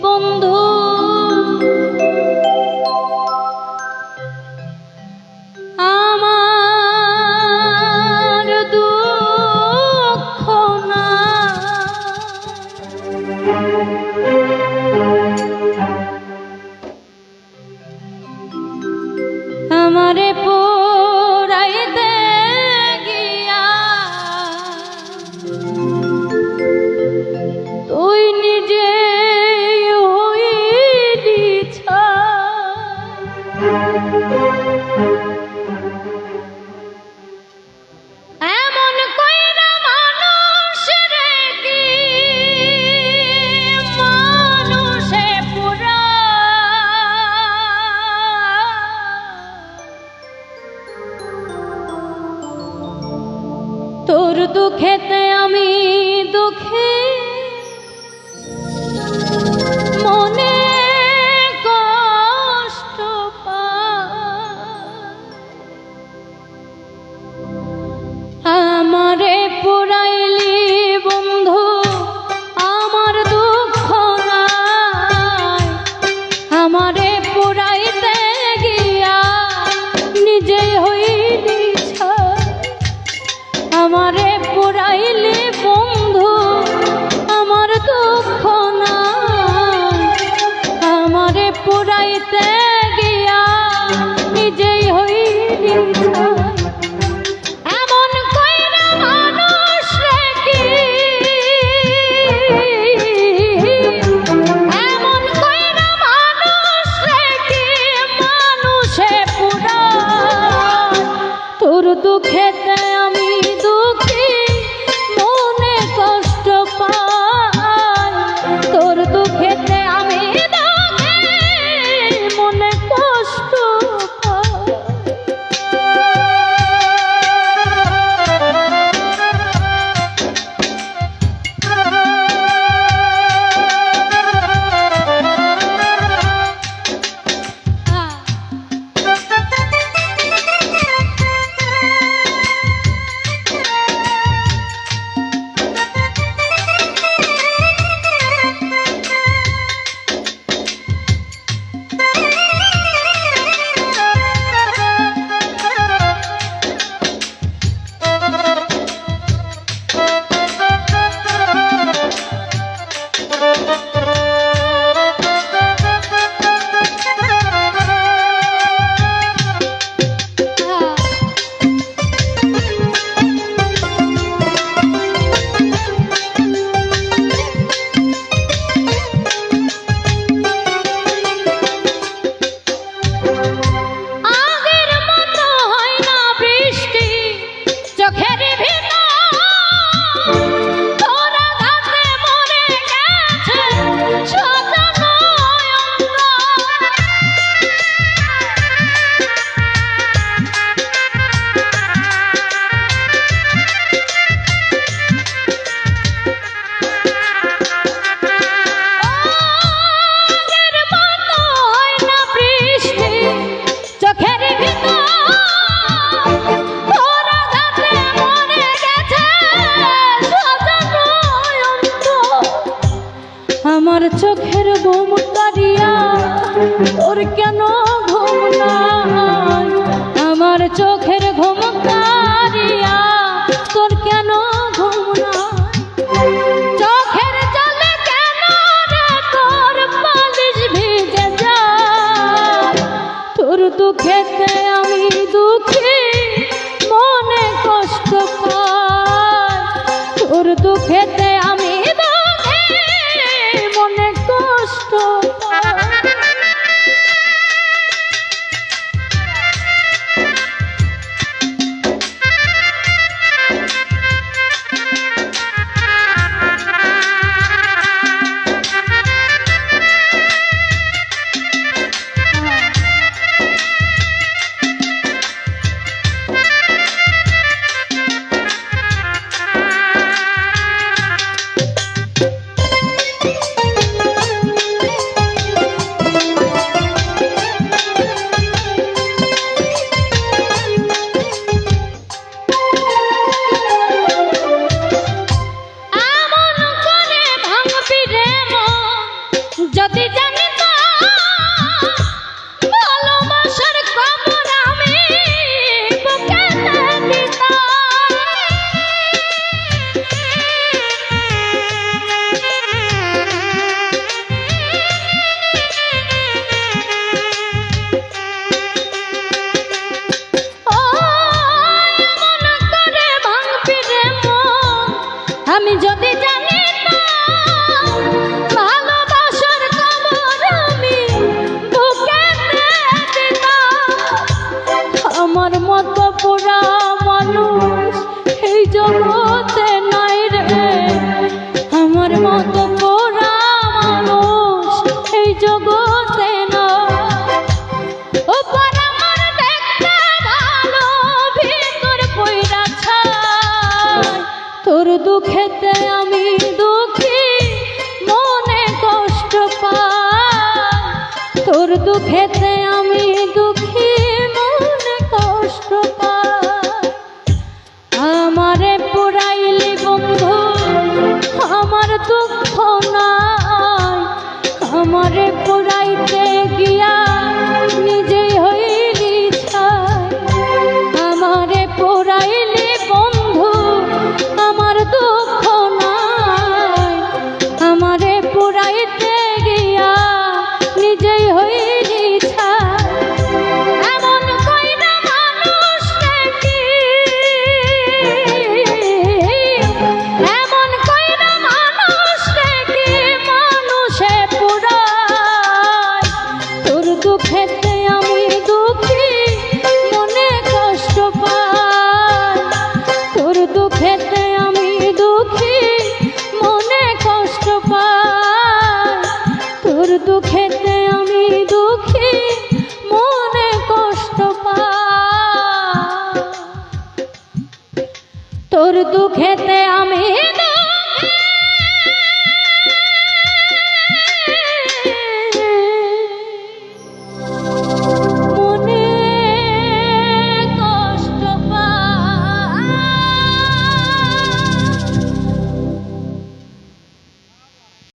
বন্ধু আমার দুঃখ না আমারে পোড়াইতে গিয়া তুই নিজে হইলি এমন কইরা মানুষ রে কি মানুষে পুরা তোর দুঃখেতে আমি দুঃখী মনে কষ্ট আমারে পুরাইলি বন্ধু আমার দুঃখ নাই আমারে পুরাইতে গিয়া নিজে হইলি আমারে পুরাইলি বন্ধু আমার দুঃখ নাই আমারে পুরাইতে গিয়া নিজেই হইলি এমন কইরা মানুষ রে কি এমন কইরা মানুষ রে কি মানুষে পুরা তোর দুঃখেতে আমি দুঃখী মনে কষ্ট পাই তোর দুঃখেতে আমি দুঃখী মনে কষ্ট আমার চোখের ঘুম কারিয়া তোর কেন ঘুম নাই আমার চোখের ঘুম কারিয়া তোর কেন ঘুম নাই চোখের জলে কেন রে তোর পালিশ ভিজে যায় তোর দুঃখেতে আমি দুঃখী মনে কষ্ট পাই তোর দুঃখেতে আমি মনে কষ্ট যদি জানিতাম ভালোবাসার খবর আমি বুকেতে দিতাম। আমি যদি জানিতাম ভালোবাসার খবর আমি বুকেতে দিতাম। আমার মতো পোড়া মানুষ এই জগতে নাই রে, আমার মতো পোড়া মানুষ এই জগতে নাই। উপর আমার দেখতে ভালো, ভিতর পইড়া ছাই। তোর দুঃখেতে আমি দুঃখী, মনে কষ্ট পাই। তোর দুঃখেতে আমি দুঃখী, মনে কষ্ট পাই। আমারে পুরাইলি বন্ধু, আমার দুঃখ নাই। আমারে পুরাইতে গিয়া নিজেই হইলি ছাই। আমারে পুরাইলি বন্ধু, আমার দুঃখ নাই। আমারে পুরাইতে গিয়া নিজেই হইলি ছাই। এমন কইরা মানুষ নাকি, এমন কইরা মানুষ নাকি মানুষে পুরায়। তোর দুঃখেতে আমি দুঃখী, মনে কষ্ট পাই। তোর দুঃখেতে আমি দুঃখী, মনে কষ্ট পাই। তোর দুঃখেতে আমি দুঃখী, মনে কষ্ট পাই। তোর দুঃখেতে আমি